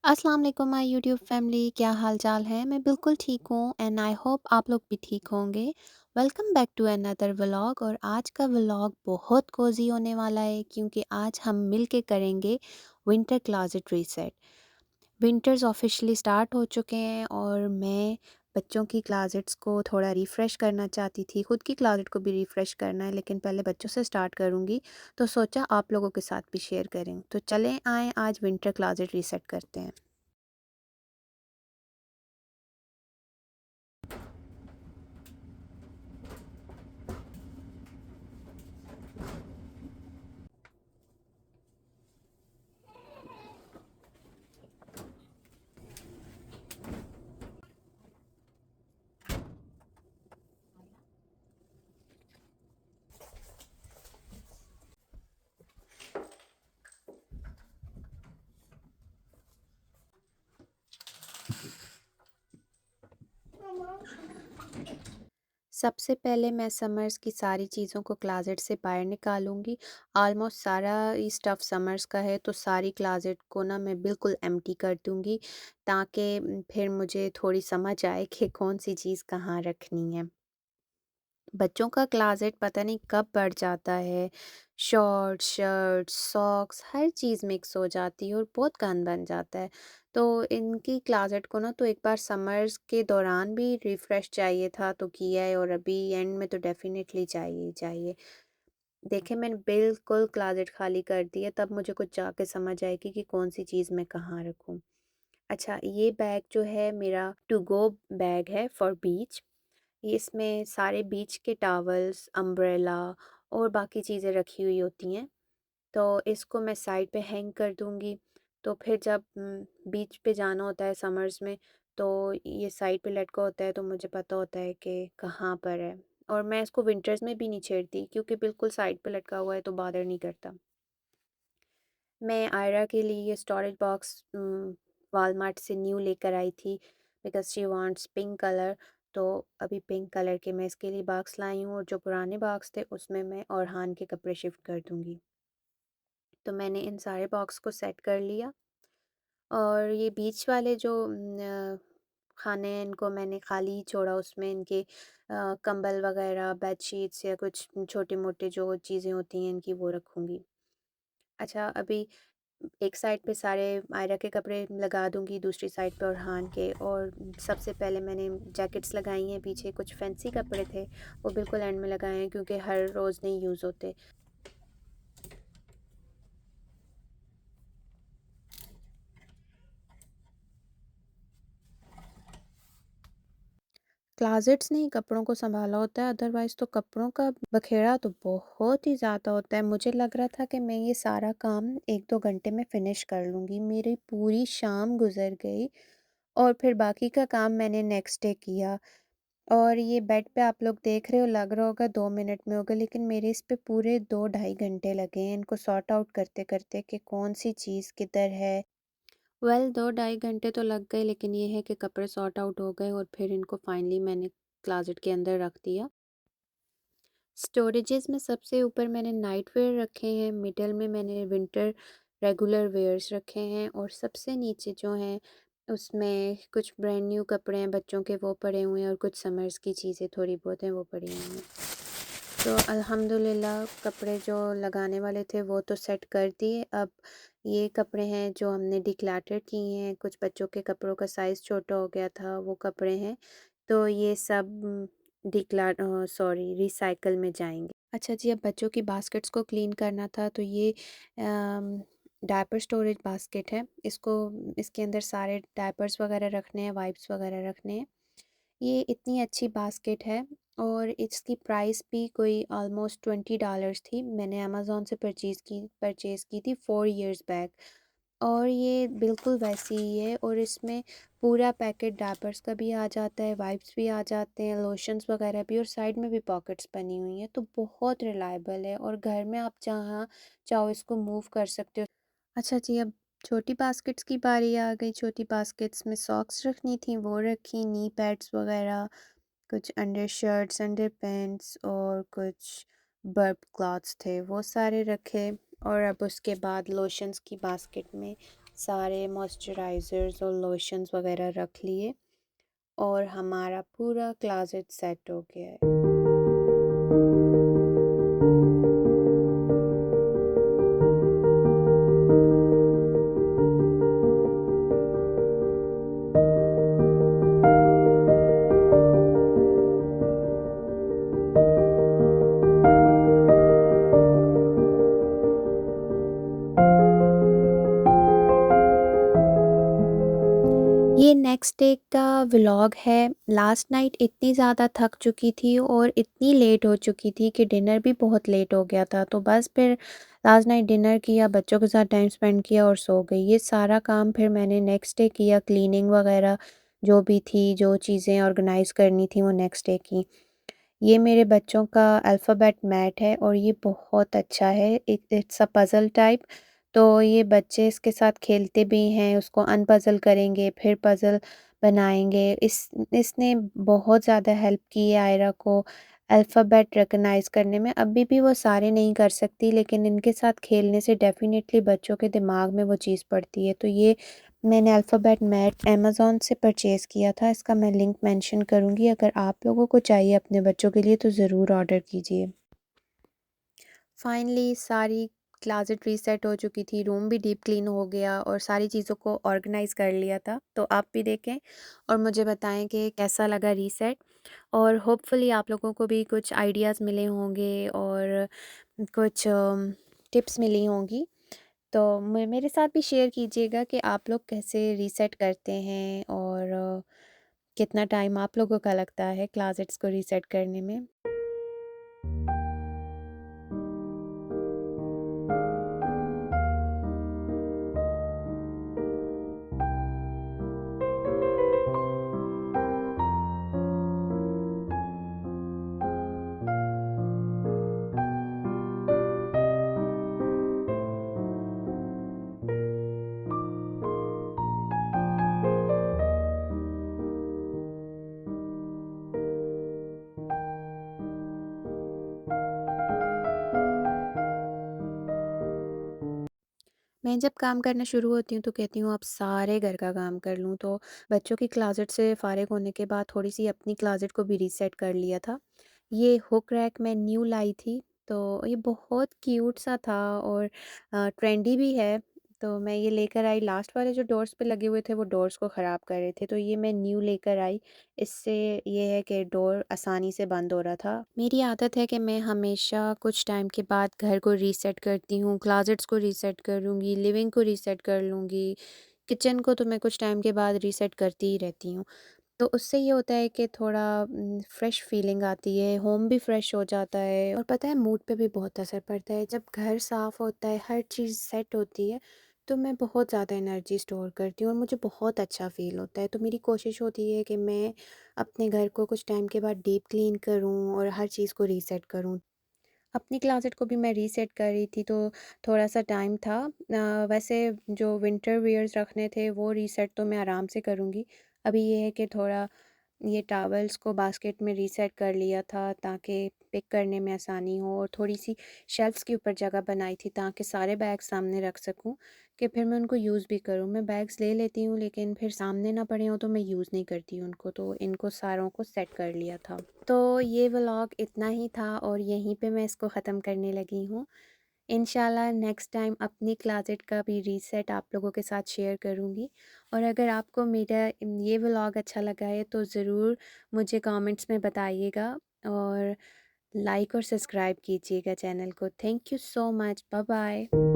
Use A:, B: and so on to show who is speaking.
A: अस्सलाम वालेकुम my YouTube family, क्या हाल चाल है। मैं बिल्कुल ठीक हूँ एंड आई होप आप लोग भी ठीक होंगे। Welcome back to another vlog. और आज का व्लॉग बहुत कोजी होने वाला है क्योंकि आज हम मिल के करेंगे winter closet reset. Winters officially start हो चुके हैं और मैं बच्चों की क्लोजेट्स को थोड़ा रिफ़्रेश करना चाहती थी। खुद की क्लोजेट को भी रिफ़्रेश करना है लेकिन पहले बच्चों से स्टार्ट करूँगी, तो सोचा आप लोगों के साथ भी शेयर करें। तो चलें आएँ आज विंटर क्लोजेट रीसेट करते हैं। सबसे पहले मैं समर्स की सारी चीज़ों को क्लासेट से बाहर निकालूंगी। ऑलमोस्ट सारा ही स्टफ़ समर्स का है तो सारी क्लासेट को ना मैं बिल्कुल एम्प्टी कर दूंगी ताकि फिर मुझे थोड़ी समझ आए कि कौन सी चीज़ कहाँ रखनी है। बच्चों का क्लासेट पता नहीं कब बढ़ जाता है। शॉर्ट्स, शर्ट्स, सॉक्स हर चीज़ मिक्स हो जाती है और बहुत गंद बन जाता है। तो इनकी क्लासेट को ना तो एक बार समर्स के दौरान भी रिफ़्रेश चाहिए था तो किया है और अभी एंड में तो डेफ़िनेटली चाहिए ही चाहिए। देखिए मैंने बिल्कुल क्लासेट खाली कर दी है, तब मुझे कुछ जाके समझ आएगी कि कौन-सी चीज़ मैं कहाँ रखूँ। अच्छा, ये बैग जो है मेरा टू गो बैग है फॉर बीच। ये इसमें सारे बीच के टॉवल्स, अम्ब्रेला और बाकी चीज़ें रखी हुई होती हैं। तो इसको मैं साइड पे हैंग कर दूँगी। तो फिर जब बीच पे जाना होता है समर्स में, तो ये साइड पे लटका होता है तो मुझे पता होता है कि कहाँ पर है। और मैं इसको विंटर्स में भी नहीं छेड़ती क्योंकि बिल्कुल साइड पे लटका हुआ है तो बॉदर नहीं करता। मैं आयरा के लिए ये स्टोरेज बॉक्स वॉलमार्ट से न्यू लेकर आई थी because she wants pink colour. तो अभी पिंक कलर के मैं इसके लिए बॉक्स लाई हूँ और जो पुराने बॉक्स थे उसमें मैं औरहान के कपड़े शिफ्ट कर दूँगी। तो मैंने इन सारे बॉक्स को सेट कर लिया और ये बीच वाले जो खाने हैं इनको मैंने खाली ही छोड़ा, उसमें इनके कंबल वगैरह, बेडशीट्स या कुछ छोटे-मोटे जो चीज़ें होती हैं इनकी वो रखूँगी। अच्छा, अभी एक साइड पे सारे आयरा के कपड़े लगा दूँगी, दूसरी साइड पे अरहान के। और सबसे पहले मैंने जैकेट्स लगाई हैं, पीछे कुछ फैंसी कपड़े थे, वो बिल्कुल एंड में लगाए हैं क्योंकि हर रोज़ नहीं यूज़ होते। क्लोज़ेट्स ने ही कपड़ों को सँभाला होता है, अदरवाइज़ तो कपड़ों का बखेड़ा तो बहुत ही ज़्यादा होता है। मुझे लग रहा था कि मैं ये सारा काम 1-2 घंटे में फ़िनिश कर लूँगी, मेरी पूरी शाम गुज़र गई और फिर बाकी का काम मैंने नेक्स्ट डे किया। और ये बेड पे आप लोग देख रहे हो, लग रहा होगा 2 मिनट में होगा लेकिन मेरे इस पे पूरे 2 ढाई घंटे लगे हैं इनको सॉर्ट आउट करते-करते कि कौन-सी चीज़ किधर है। वेल 2 ढाई घंटे तो लग गए लेकिन ये है कि कपड़े सॉर्ट आउट हो गए और फिर इनको फाइनली मैंने क्लोज़ेट के अंदर रख दिया। स्टोरेजेस में सबसे ऊपर मैंने नाइट वेयर रखे हैं, मिडल में मैंने विंटर रेगुलर वेयर्स रखे हैं और सबसे नीचे जो हैं उसमें कुछ ब्रांड न्यू कपड़े हैं बच्चों के, वो पड़े हुए हैं और कुछ समर्स की चीज़ें थोड़ी बहुत हैं वो पड़ी हुई हैं। तो अल्हम्दुलिल्लाह कपड़े जो लगाने वाले थे वो तो सेट कर दिए। अब ये कपड़े हैं जो हमने डिक्लटर किए हैं, कुछ बच्चों के कपड़ों का साइज़ छोटा हो गया था वो कपड़े हैं। तो ये सब रिसाइकल में जाएँगे। अच्छा जी, अब बच्चों की बास्केट्स को क्लीन करना था तो ये डायपर स्टोरेज बास्केट है। इसको इसके अंदर सारे डायपर्स वगैरह रखने हैं, वाइप्स वगैरह रखने हैं। ये इतनी अच्छी बास्केट है और इसकी प्राइस भी कोई ऑलमोस्ट $20 थी। मैंने अमेज़न से परचेज़ की थी 4 इयर्स बैक। और ये बिल्कुल वैसी ही है और इसमें पूरा पैकेट डायपर्स का भी आ जाता है, वाइप्स भी आ जाते हैं, लोशंस वगैरह भी, और साइड में भी पॉकेट्स बनी हुई हैं। तो बहुत रिलायबल है और घर में आप जहाँ चाहो इसको मूव कर सकते हो। अच्छा जी, अब छोटी बास्केट्स की बारी आ गई। छोटी बास्केट्स में सॉक्स रखनी थी वो रखी, नी पैड्स वगैरह, कुछ अंडर शर्ट्स, अंडर पैंट्स और कुछ बर्प क्लॉथ्स थे वो सारे रखे। और अब उसके बाद लोशंस की बास्केट में सारे मॉइस्चराइज़र्स और लोशंस वग़ैरह रख लिए और हमारा पूरा क्लोज़ेट सेट हो गया है। ये नेक्स्ट डे का व्लॉग है। लास्ट नाइट इतनी ज़्यादा थक चुकी थी और इतनी लेट हो चुकी थी कि डिनर भी बहुत लेट हो गया था। तो बस फिर लास्ट नाइट डिनर किया, बच्चों के साथ टाइम स्पेंड किया और सो गई। ये सारा काम फिर मैंने नेक्स्ट डे किया, क्लीनिंग वगैरह जो भी थी, जो चीज़ें ऑर्गेनाइज़ करनी थी वो नेक्स्ट डे की। ये मेरे बच्चों का अल्फ़ाबेट मैट है और ये बहुत अच्छा है। It's a puzzle type. तो ये बच्चे इसके साथ खेलते भी हैं, उसको अनपज़ल करेंगे, फिर पज़ल बनाएँगे। इसने बहुत ज़्यादा हेल्प की है आयरा को अल्फ़ाबेट रिकॉग्नाइज़ करने में। अभी भी वो सारे नहीं कर सकती, लेकिन इनके साथ खेलने से डेफ़िनेटली बच्चों के दिमाग में वो चीज़ पड़ती है। तो ये मैंने अल्फ़ाबेट मैट अमेज़न से परचेज़ किया था, इसका मैं लिंक मेंशन करूँगी। अगर आप लोगों को चाहिए अपने बच्चों के लिए तो ज़रूर ऑर्डर कीजिए। फाइनली सारी क्लासेट रीसेट हो चुकी थी, रूम भी डीप क्लीन हो गया और सारी चीज़ों को ऑर्गेनाइज़ कर लिया था। तो आप भी देखें और मुझे बताएं कि कैसा लगा रीसेट, और होपफुली आप लोगों को भी कुछ आइडियाज़ मिले होंगे और कुछ टिप्स मिली होंगी। तो मेरे साथ भी शेयर कीजिएगा कि आप लोग कैसे रीसेट करते हैं और कितना टाइम आप लोगों का लगता है क्लासेट्स को रीसेट करने में। मैं जब काम करना शुरू होती हूँ तो कहती हूँ अब सारे घर का काम कर लूँ, तो बच्चों की क्लासेट से फ़ारिग होने के बाद थोड़ी सी अपनी क्लासेट को भी रीसेट कर लिया था। ये हुक रैक मैं न्यू लाई थी, तो ये बहुत क्यूट सा था और ट्रेंडी भी है। तो मैं ये लेकर आई, लास्ट वाले जो डोर्स पे लगे हुए थे वो डोर्स को ख़राब कर रहे थे, तो ये मैं न्यू लेकर आई। इससे ये है कि डोर आसानी से बंद हो रहा था। मेरी आदत है कि मैं हमेशा कुछ टाइम के बाद घर को रीसेट करती हूँ, क्लोजेट्स को रीसेट करूँगी, लिविंग को रीसेट कर लूँगी, किचन को तो मैं कुछ टाइम के बाद रीसेट करती ही रहती हूँ। तो उससे ये होता है कि थोड़ा फ्रेश फीलिंग आती है, होम भी फ्रेश हो जाता है और पता है मूड पे भी बहुत असर पड़ता है। जब घर साफ़ होता है, हर चीज़ सेट होती है, तो मैं बहुत ज़्यादा एनर्जी स्टोर करती हूँ और मुझे बहुत अच्छा फ़ील होता है। तो मेरी कोशिश होती है कि मैं अपने घर को कुछ टाइम के बाद डीप क्लीन करूँ और हर चीज़ को रीसेट करूँ। अपनी क्लोसेट को भी मैं रीसेट कर रही थी, तो थोड़ा-सा टाइम था। वैसे जो विंटर वियर्स रखने थे वो रीसेट तो मैं आराम से करूँगी। अभी ये है कि थोड़ा ये टॉवल्स को बास्केट में रीसेट कर लिया था ताकि पिक करने में आसानी हो, और थोड़ी-सी शेल्फ़्स के ऊपर जगह बनाई थी ताकि सारे बैग सामने रख सकूँ कि फिर मैं उनको यूज़ भी करूँ। मैं बैग्स ले लेती हूँ लेकिन फिर सामने ना पड़े हों तो मैं यूज़ नहीं करती उनको, तो इनको सारों को सेट कर लिया था। तो ये व्लॉग इतना ही था और यहीं पे मैं इसको ख़त्म करने लगी हूँ। इंशाल्लाह नेक्स्ट टाइम अपनी क्लोज़ेट का भी रीसेट आप लोगों के साथ शेयर करूँगी, और अगर आपको मेरा ये व्लॉग अच्छा लगा है तो ज़रूर मुझे कमेंट्स में बताइएगा और लाइक और सब्सक्राइब कीजिएगा चैनल को। Thank you so much. Bye bye.